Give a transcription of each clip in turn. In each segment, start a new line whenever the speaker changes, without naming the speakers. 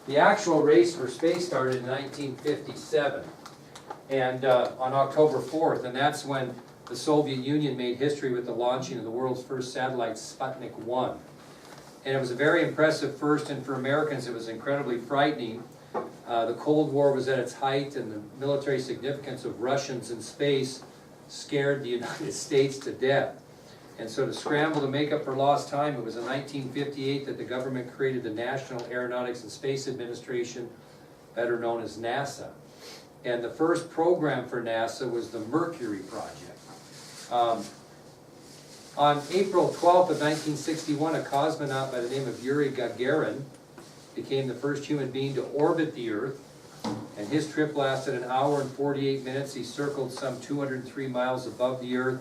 The actual race for space started in 1957, and on October 4th, and that's when the Soviet Union made history with the launching of the world's first satellite, Sputnik 1. And it was a very impressive first, and for Americans it was incredibly frightening. The Cold War was at its height, and the military significance of Russians in space scared the United States to death. And so to scramble to make up for lost time, it was in 1958 that the government created the National Aeronautics and Space Administration, better known as NASA. And the first program for NASA was the Mercury project. On April 12th of 1961, a cosmonaut by the name of Yuri Gagarin became the first human being to orbit the Earth, and his trip lasted 1 hour and 48 minutes. He circled some 203 miles above the Earth,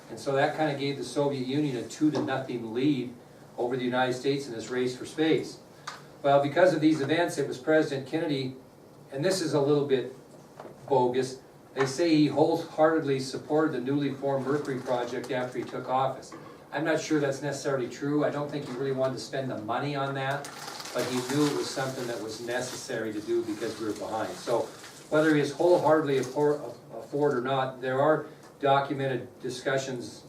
and so that kind of gave the Soviet Union a 2-0 lead over the United States in this race for space. Well, because of these events, it was President Kennedy, and this is a little bit bogus, they say he wholeheartedly supported the newly formed Mercury project after he took office. I'm not sure that's necessarily true. I don't think he really wanted to spend the money on that, but he knew it was something that was necessary to do because we were behind. So whether he is wholeheartedly for it or not, there are documented discussions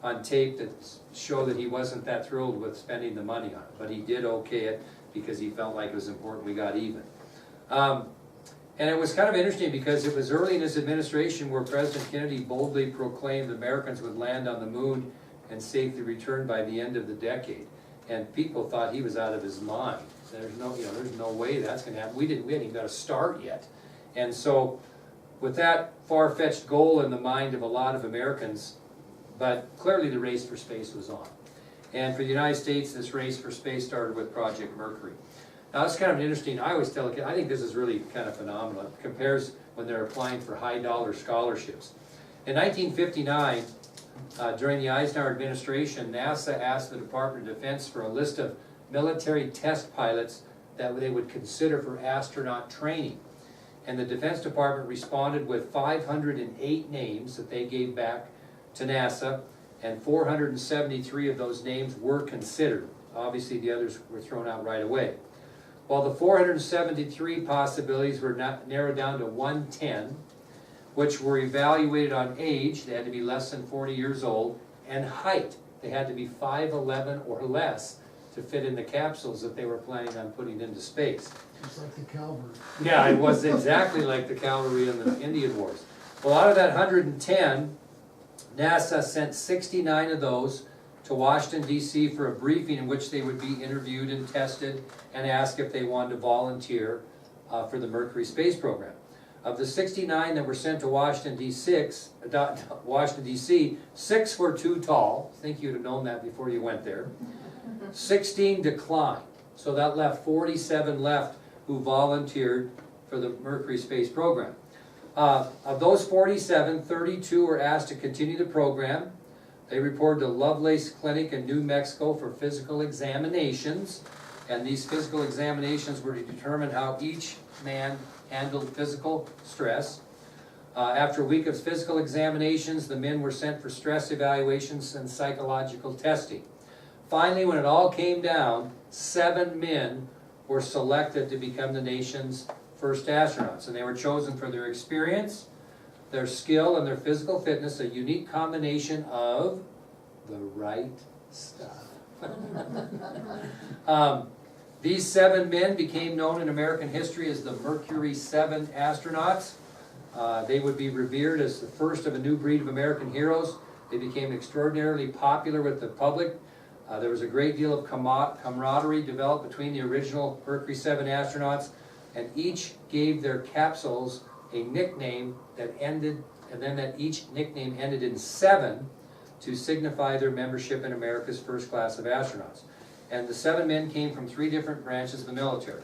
on tape that show that he wasn't that thrilled with spending the money on it, but he did okay it because he felt like it was important we got even. And it was kind of interesting because it was early in his administration where President Kennedy boldly proclaimed Americans would land on the moon and safely return by the end of the decade. And people thought he was out of his mind. There's no way that's going to happen. We hadn't even got a start yet. And so with that far-fetched goal in the mind of a lot of Americans, but clearly the race for space was on. And for the United States, this race for space started with Project Mercury. Now it's kind of interesting. I always tell kids, I think this is really kind of phenomenal. It compares when they're applying for high-dollar scholarships. In 1959, during the Eisenhower administration, NASA asked the Department of Defense for a list of military test pilots that they would consider for astronaut training. And the Defense Department responded with 508 names that they gave back to NASA, and 473 of those names were considered. Obviously the others were thrown out right away. While the 473 possibilities were narrowed down to 110, which were evaluated on age, they had to be less than 40 years old, and height, they had to be 5'11" or less to fit in the capsules that they were planning on putting into space.
Just like the cavalry.
Yeah, it was exactly like the cavalry in the Indian Wars. Well, out of that 110, NASA sent 69 of those to Washington, D.C. for a briefing in which they would be interviewed and tested and asked if they wanted to volunteer for the Mercury space program. Of the 69 that were sent to Washington, D.C., 6 were too tall. I think you'd have known that before you went there. 16 declined. So that left 47 left who volunteered for the Mercury space program. Of those 47, 32 were asked to continue the program. They reported to Lovelace Clinic in New Mexico for physical examinations, and these physical examinations were to determine how each man handled physical stress. After a week of physical examinations, the men were sent for stress evaluations and psychological testing. Finally, when it all came down, 7 men were selected to become the nation's first astronauts, and they were chosen for their experience, their skill, and their physical fitness, a unique combination of the right stuff. These 7 men became known in American history as the Mercury 7 astronauts. They would be revered as the first of a new breed of American heroes. They became extraordinarily popular with the public. There was a great deal of camaraderie developed between the original Mercury 7 astronauts, and each gave their capsules a nickname that ended, and then that each nickname ended in 7 to signify their membership in America's first class of astronauts. And the 7 men came from 3 different branches of the military.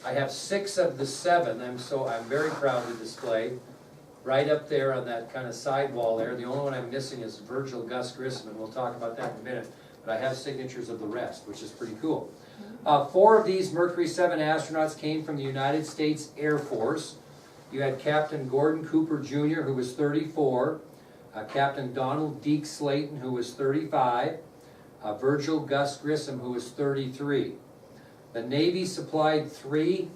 I have 6 of the 7, I'm very proud to display right up there on that kind of side wall there. The only one I'm missing is Virgil Gus Grissom, and we'll talk about that in a minute. But I have signatures of the rest, which is pretty cool. 4 of these Mercury 7 astronauts came from the United States Air Force. You had Captain Gordon Cooper Jr., who was 34, Captain Donald Deke Slayton, who was 35, Virgil Gus Grissom, who was 33. The Navy supplied 3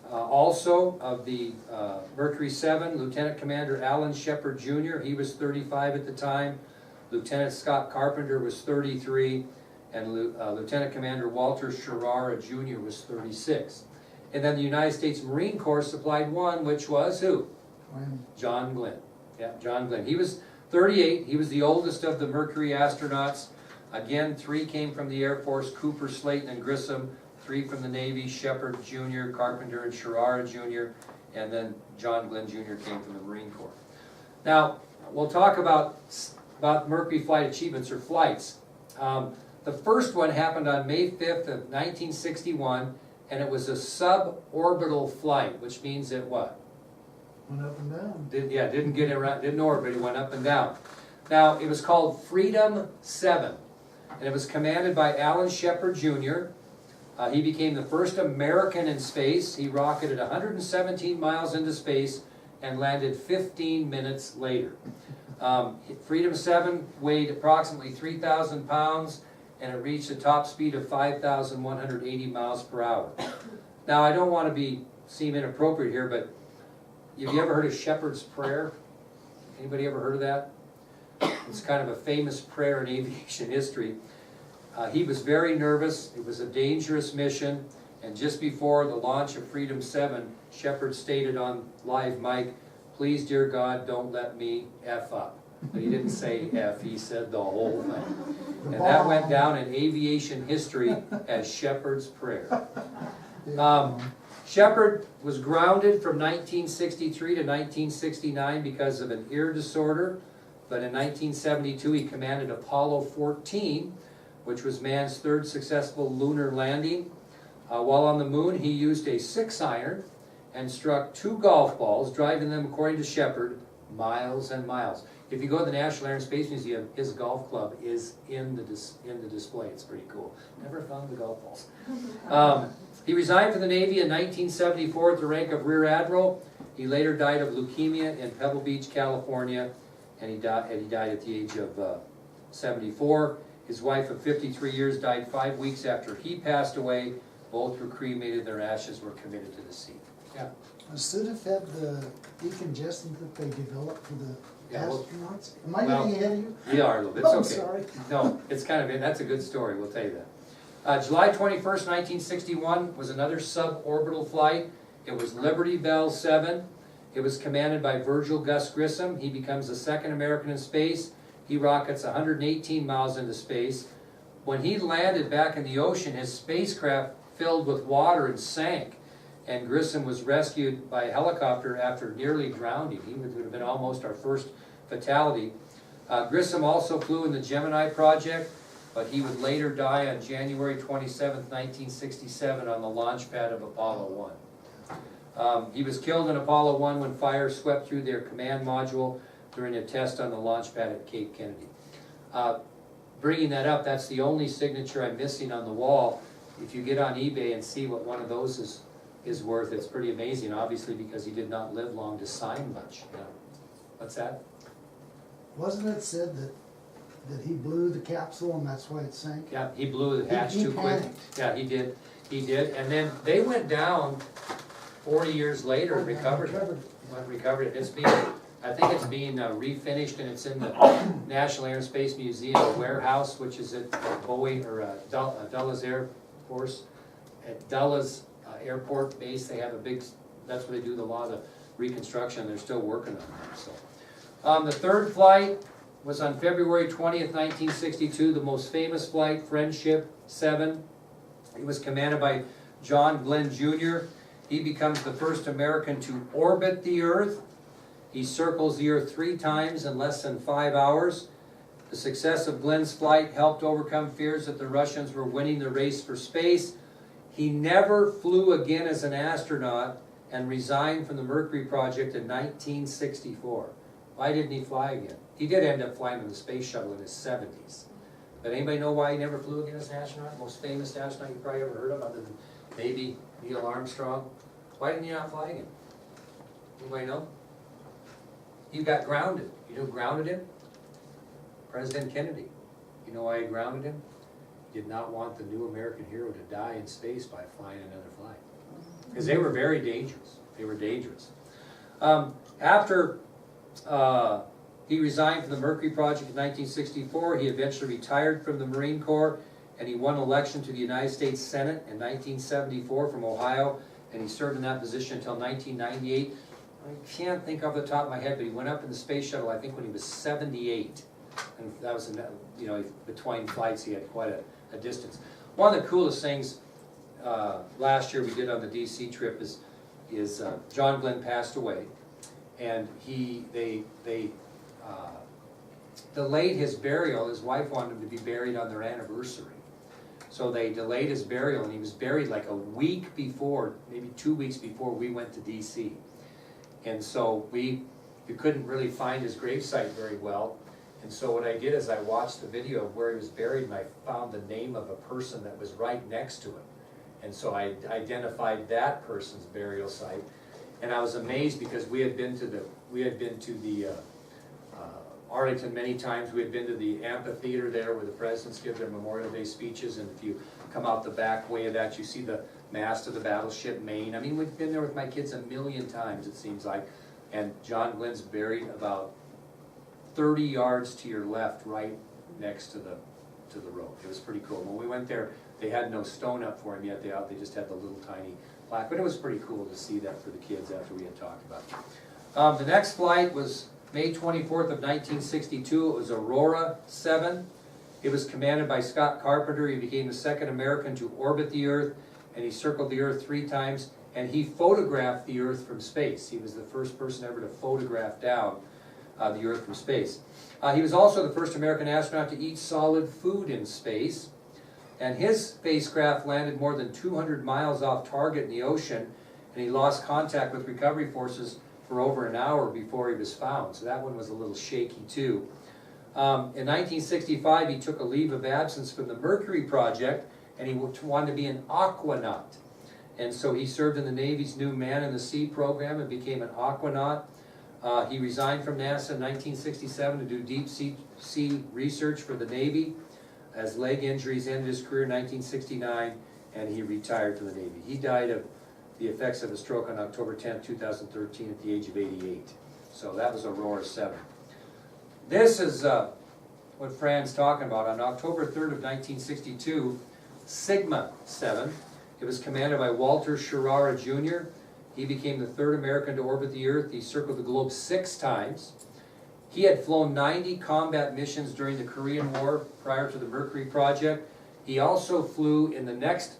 also of the Mercury 7. Lieutenant Commander Alan Shepard Jr., he was 35 at the time. Lieutenant Scott Carpenter was 33. And Lieutenant Commander Walter Sherrara Jr. was 36. And then the United States Marine Corps supplied 1, which was who? John Glenn. Yeah, John Glenn. He was 38. He was the oldest of the Mercury astronauts. Again, 3 came from the Air Force, Cooper, Slayton, and Grissom. 3 from the Navy, Shepard Jr., Carpenter, and Sherrara Jr., and then John Glenn Jr. came from the Marine Corps. Now, we'll talk about Mercury flight achievements, or flights. The first one happened on May 5th of 1961, and it was a suborbital flight, which means it what?
Went up and down.
Didn't get around, didn't orbit, it went up and down. Now, it was called Freedom 7, and it was commanded by Alan Shepard Jr. He became the first American in space. He rocketed 117 miles into space and landed 15 minutes later. Freedom 7 weighed approximately 3,000 pounds, and it reached a top speed of 5,180 miles per hour. Now, I don't want to seem inappropriate here, but have you ever heard of Shepard's Prayer? Anybody ever heard of that? It's kind of a famous prayer in aviation history. He was very nervous. It was a dangerous mission, and just before the launch of Freedom 7, Shepard stated on live mic, "Please, dear God, don't let me F up." But he didn't say F, he said the whole thing. And that went down in aviation history as Shepard's Prayer. Shepard was grounded from 1963 to 1969 because of an ear disorder, but in 1972 he commanded Apollo 14, which was man's 3rd successful lunar landing. While on the moon, he used a 6-iron and struck 2 golf balls, driving them, according to Shepard, miles and miles. If you go to the National Air and Space Museum, his golf club is in the display. It's pretty cool. Never found the golf balls. He resigned from the Navy in 1974 at the rank of Rear Admiral. He later died of leukemia in Pebble Beach, California, and he died at the age of 74. His wife of 53 years died 5 weeks after he passed away. Both were cremated. Their ashes were committed to the sea. Yeah.
Should have the decongestant that they developed for the astronauts? Am I
well,
getting ahead of you?
We are a little bit. It's
I'm
okay.
sorry.
No, it's kind of, that's a good story. We'll tell you that. July 21st, 1961 was another suborbital flight. It was Liberty Bell 7. It was commanded by Virgil Gus Grissom. He becomes the 2nd American in space. He rockets 118 miles into space. When he landed back in the ocean, his spacecraft filled with water and sank, and Grissom was rescued by a helicopter after nearly drowning. He would have been almost our first fatality. Grissom also flew in the Gemini project, but he would later die on January 27th, 1967 on the launch pad of Apollo 1. He was killed in Apollo 1 when fire swept through their command module during a test on the launch pad at Cape Kennedy. Bringing that up, that's the only signature I'm missing on the wall. If you get on eBay and see what one of those is worth, it's pretty amazing, obviously, because he did not live long to sign much. Yeah. What's that?
Wasn't it said that he blew the capsule and that's why it sank?
Yeah, he blew the hatch too quick.
Panicked.
Yeah, he did. He did. And then they went down 40 years later and recovered it. It's being, I think it's being refinished, and it's in the National Air and Space Museum warehouse, which is at Boeing, or Dulles Air Force. At Dulles Airport Base, they have a big, that's where they do a lot of the reconstruction. They're still working on that. So, the 3rd flight was on February 20th, 1962, the most famous flight, Friendship 7. It was commanded by John Glenn Jr. He becomes the first American to orbit the Earth. He circles the Earth 3 times in less than 5 hours. The success of Glenn's flight helped overcome fears that the Russians were winning the race for space. He never flew again as an astronaut and resigned from the Mercury project in 1964. Why didn't he fly again? He did end up flying in the space shuttle in his 70s. But anybody know why he never flew again as an astronaut? Most famous astronaut you probably ever heard of, other than maybe Neil Armstrong. Why didn't he not fly again? Anybody know? He got grounded. You know who grounded him? President Kennedy. You know why he grounded him? did not want the new American hero to die in space by flying another flight. Because they were very dangerous. They were dangerous. After he resigned from the Mercury project in 1964, he eventually retired from the Marine Corps, and he won election to the United States Senate in 1974 from Ohio, and he served in that position until 1998. I can't think off the top of my head, but he went up in the space shuttle, I think when he was 78. And that was, you know, between flights he had quite a distance. One of the coolest things last year we did on the DC trip is John Glenn passed away, and they delayed his burial. His wife wanted him to be buried on their anniversary. So they delayed his burial, and he was buried like a week before, maybe 2 weeks before we went to DC. And so you couldn't really find his gravesite very well. And so what I did is I watched the video of where he was buried, and I found the name of a person that was right next to him. And so I identified that person's burial site. And I was amazed because we had been to the Arlington many times. We had been to the amphitheater there where the presidents give their Memorial Day speeches, and if you come out the back way of that, you see the mast of the battleship Maine. I mean, we've been there with my kids a million times, it seems like. And John Glenn's buried about 30 yards to your left, right next to the road. It was pretty cool. When we went there, they had no stone up for him yet. They just had the little tiny plaque. But it was pretty cool to see that for the kids after we had talked about it. The next flight was May 24th of 1962. It was Aurora 7. It was commanded by Scott Carpenter. He became the second American to orbit the Earth, and he circled the Earth 3 times, and he photographed the Earth from space. He was the first person ever to photograph down the Earth from space. He was also the first American astronaut to eat solid food in space, and his spacecraft landed more than 200 miles off target in the ocean, and he lost contact with recovery forces for over an hour before he was found. So that one was a little shaky too. In 1965, he took a leave of absence from the Mercury project, and he wanted to be an aquanaut. And so he served in the Navy's new Man in the Sea program and became an aquanaut. He resigned from NASA in 1967 to do deep sea research for the Navy. As leg injuries ended his career in 1969, and he retired from the Navy. He died of the effects of a stroke on October 10, 2013 at the age of 88. So that was Aurora 7. This is what Fran's talking about. On October 3rd of 1962, Sigma 7. It was commanded by Walter Schirra Jr. He became the third American to orbit the Earth. He circled the globe 6 times. He had flown 90 combat missions during the Korean War prior to the Mercury project. He also flew in the next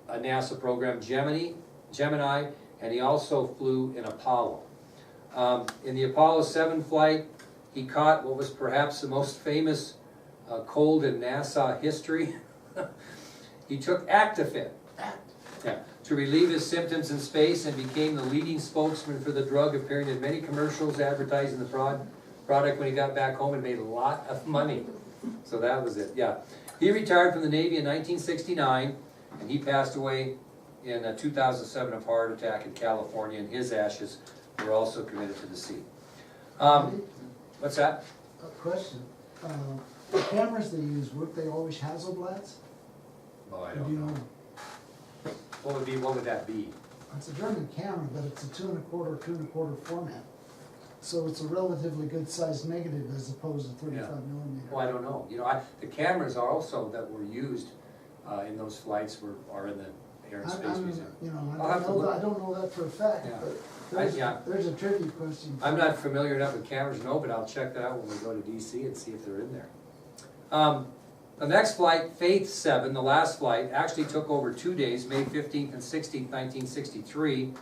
NASA program, Gemini, and he also flew in Apollo. In the Apollo 7 flight, he caught what was perhaps the most famous cold in NASA history. He took Actifit to relieve his symptoms in space, and became the leading spokesman for the drug, appearing in many commercials advertising the product. When he got back home and made a lot of money. So that was it, yeah. He retired from the Navy in 1969, and he passed away in 2007 of heart attack in California, and his ashes were also committed to the sea. What's that?
A question. The cameras they use, weren't they always Hasselblads?
Oh, I
Or do
don't
you
know. What would that be?
It's a German camera, but it's a 2 1/4, 2 1/4 format. So it's a relatively good sized negative as opposed to 35 millimeter.
Well, I don't know. You know, the cameras are also that were used in those flights are in the Air and Space Museum.
You know,
I
don't know that for a fact,
Yeah.
but there's a trivia question.
I'm not familiar enough with cameras, no, but I'll check that out when we go to DC and see if they're in there. The next flight, Faith 7, the last flight, actually took over 2 days, May 15th and 16th, 1963.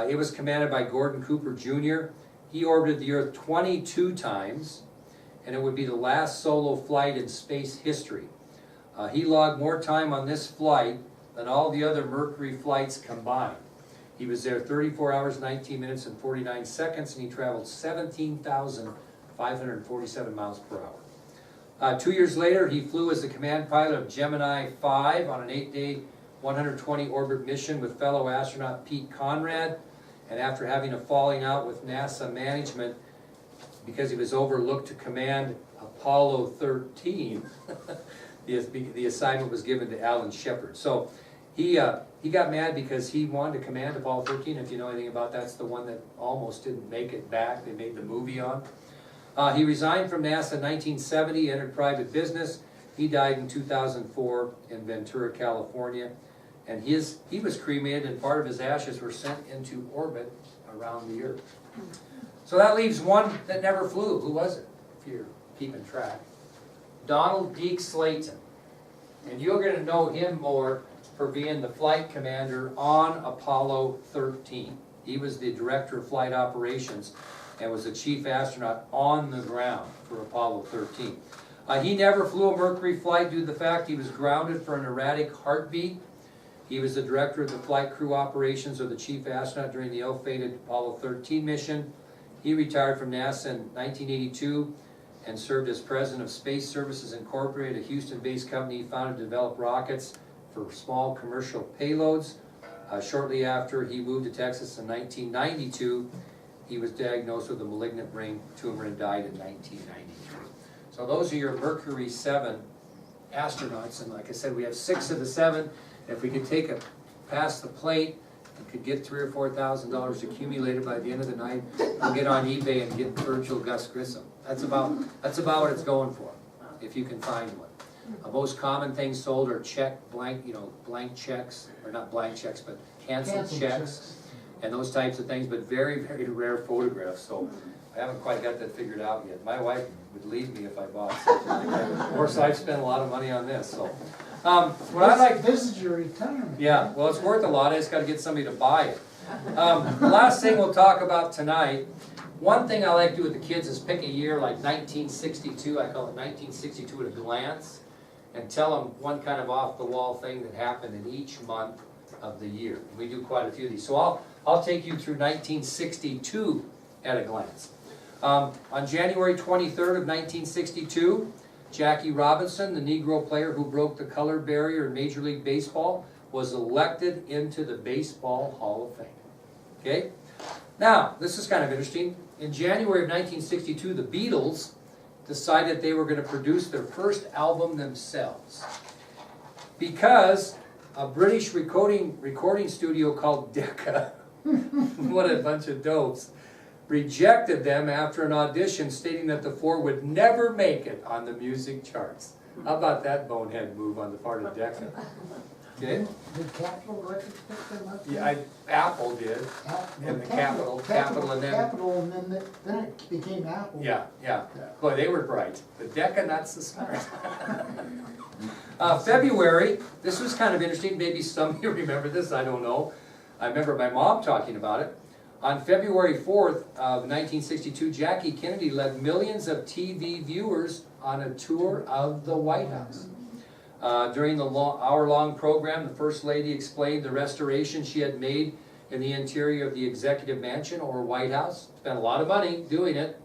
It was commanded by Gordon Cooper Jr. He orbited the Earth 22 times, and it would be the last solo flight in space history. He logged more time on this flight than all the other Mercury flights combined. He was there 34 hours, 19 minutes, and 49 seconds, and he traveled 17,547 miles per hour. 2 years later, he flew as the command pilot of Gemini 5 on an 8-day, 120 orbit mission with fellow astronaut Pete Conrad. And after having a falling out with NASA management because he was overlooked to command Apollo 13, the assignment was given to Alan Shepard. So he got mad because he wanted to command Apollo 13. If you know anything about that, that's the one that almost didn't make it back. They made the movie on. He resigned from NASA in 1970, entered private business. He died in 2004 in Ventura, California. And he was cremated, and part of his ashes were sent into orbit around the Earth. So that leaves one that never flew. Who was it, if you're keeping track? Donald Deke Slayton. And you're going to know him more for being the flight commander on Apollo 13. He was the director of flight operations and was the chief astronaut on the ground for Apollo 13. He never flew a Mercury flight due to the fact he was grounded for an erratic heartbeat. He was the director of the flight crew operations, or the chief astronaut, during the ill-fated Apollo 13 mission. He retired from NASA in 1982 and served as president of Space Services Incorporated, a Houston-based company he founded to develop rockets for small commercial payloads. Shortly after he moved to Texas in 1992, he was diagnosed with a malignant brain tumor and died in 1993. So those are your Mercury 7 astronauts, and like I said, we have 6 of the 7. If we could take it past the plate and could get $3,000 or $4,000 accumulated by the end of the night, we'll get on eBay and get virtual Gus Grissom. That's about what it's going for, if you can find one. Most common things sold are blank checks, or not blank checks, but canceled checks, and those types of things, but very, very rare photographs. So I haven't quite got that figured out yet. My wife would leave me if I bought something like that. Of course, I've spent a lot of money on this. So,
this is your retirement.
Yeah, well, it's worth a lot. I just got to get somebody to buy it. The last thing we'll talk about tonight. One thing I like to do with the kids is pick a year like 1962. I call it 1962 at a glance, and tell them one kind of off-the-wall thing that happened in each month of the year. We do quite a few of these. So I'll take you through 1962 at a glance. On January 23rd of 1962, Jackie Robinson, the Negro player who broke the color barrier in Major League Baseball, was elected into the Baseball Hall of Fame. Okay? Now, this is kind of interesting. In January of 1962, the Beatles decided they were going to produce their first album themselves, because a British recording studio called Decca, what a bunch of dopes, rejected them after an audition, stating that the four would never make it on the music charts. How about that bonehead move on the part of Decca? Okay?
Did Capitol Records pick them up?
Yeah, Apple did. And the Capitol, and then...
Capitol, and then it became Apple.
Yeah. Boy, they were bright. But Decca, not so smart. February, this was kind of interesting. Maybe some of you remember this, I don't know. I remember my mom talking about it. On February 4th of 1962, Jackie Kennedy led millions of TV viewers on a tour of the White House. During the hour-long program, the First Lady explained the restoration she had made in the interior of the Executive Mansion, or White House. Spent a lot of money doing it.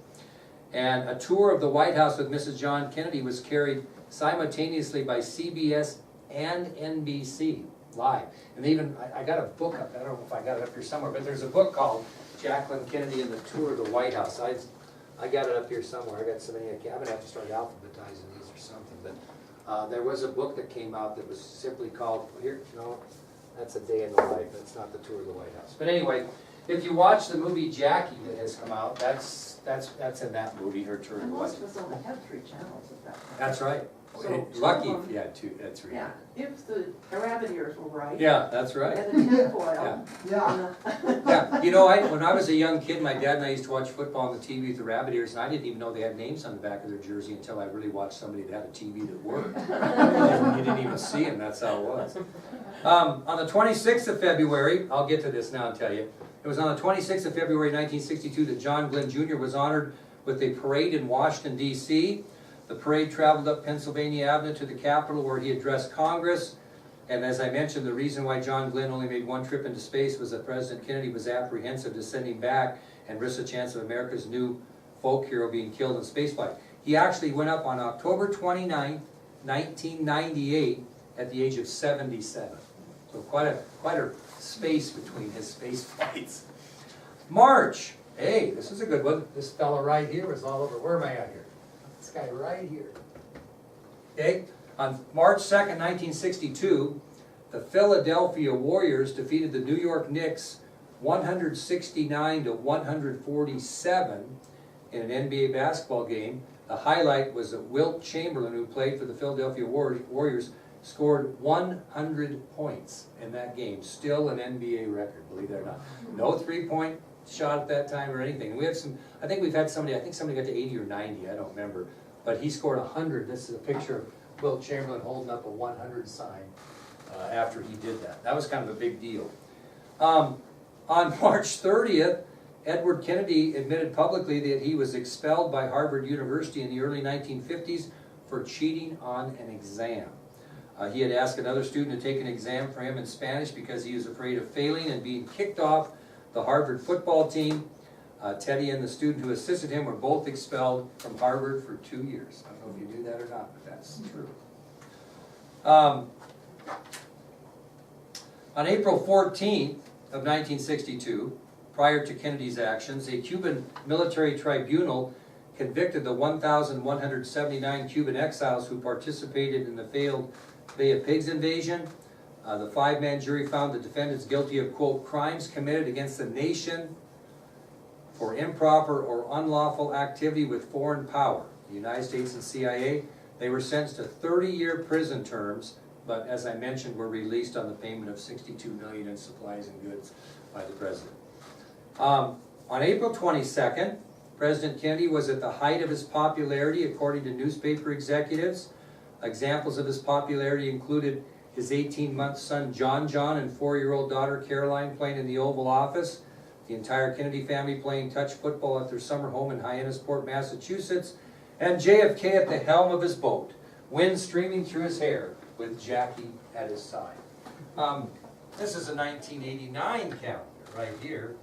And a tour of the White House with Mrs. John Kennedy was carried simultaneously by CBS and NBC live. And even, I got a book up, I don't know if I got it up here somewhere, but there's a book called Jacqueline Kennedy and the Tour of the White House. I got it up here somewhere. I got so many, I'm going to have to start alphabetizing these or something. But there was a book that came out that was simply called, here, no, that's A Day in the Life. That's not the Tour of the White House. But anyway, if you watch the movie Jackie that has come out, that's in that movie, her Tour of the White House.
And most of us only had 3 channels at that time.
That's right.
So
Lucky if you had 2, that's right.
Yeah, if the rabbit ears were right.
Yeah, that's right.
And the tinfoil.
Yeah.
Yeah, you know, when I was a young kid, my dad and I used to watch football on the TV with the rabbit ears, and I didn't even know they had names on the back of their jersey until I really watched somebody that had a TV that worked. You didn't even see them, that's how it was. On the 26th of February, I'll get to this now and tell you, it was on the 26th of February 1962 that John Glenn Jr. was honored with a parade in Washington, D.C. The parade traveled up Pennsylvania Avenue to the Capitol, where he addressed Congress. And as I mentioned, the reason why John Glenn only made 1 trip into space was that President Kennedy was apprehensive to send him back and risk the chance of America's new folk hero being killed in spaceflight. He actually went up on October 29, 1998, at the age of 77. So quite a space between his space flights. March. Hey, this is a good one. This fella right here is all over. Where am I at here? This guy right here. Okay? On March 2nd, 1962, the Philadelphia Warriors defeated the New York Knicks 169-147 in an NBA basketball game. The highlight was that Wilt Chamberlain, who played for the Philadelphia Warriors, scored 100 points in that game. Still an NBA record, believe it or not. No three-point shot at that time or anything. We have some, I think we've had somebody, I think somebody got to 80 or 90, I don't remember. But he scored 100. This is a picture of Wilt Chamberlain holding up a 100 sign after he did that. That was kind of a big deal. On March 30th, Edward Kennedy admitted publicly that he was expelled by Harvard University in the early 1950s for cheating on an exam. He had asked another student to take an exam for him in Spanish because he was afraid of failing and being kicked off the Harvard football team. Teddy and the student who assisted him were both expelled from Harvard for 2 years. I don't know if you knew that or not, but that's true. On April 14th of 1962, prior to Kennedy's actions, a Cuban military tribunal convicted the 1,179 Cuban exiles who participated in the failed Bay of Pigs invasion. The five-man jury found the defendants guilty of, quote, crimes committed against the nation for improper or unlawful activity with foreign power, the United States and CIA. They were sentenced to 30-year prison terms, but as I mentioned, were released on the payment of $62 million in supplies and goods by the president. On April 22nd, President Kennedy was at the height of his popularity, according to newspaper executives. Examples of his popularity included his 18-month son John and 4-year-old daughter Caroline playing in the Oval Office, the entire Kennedy family playing touch football at their summer home in Hyannisport, Massachusetts, and JFK at the helm of his boat, wind streaming through his hair with Jackie at his side. This is a 1989 calendar right here.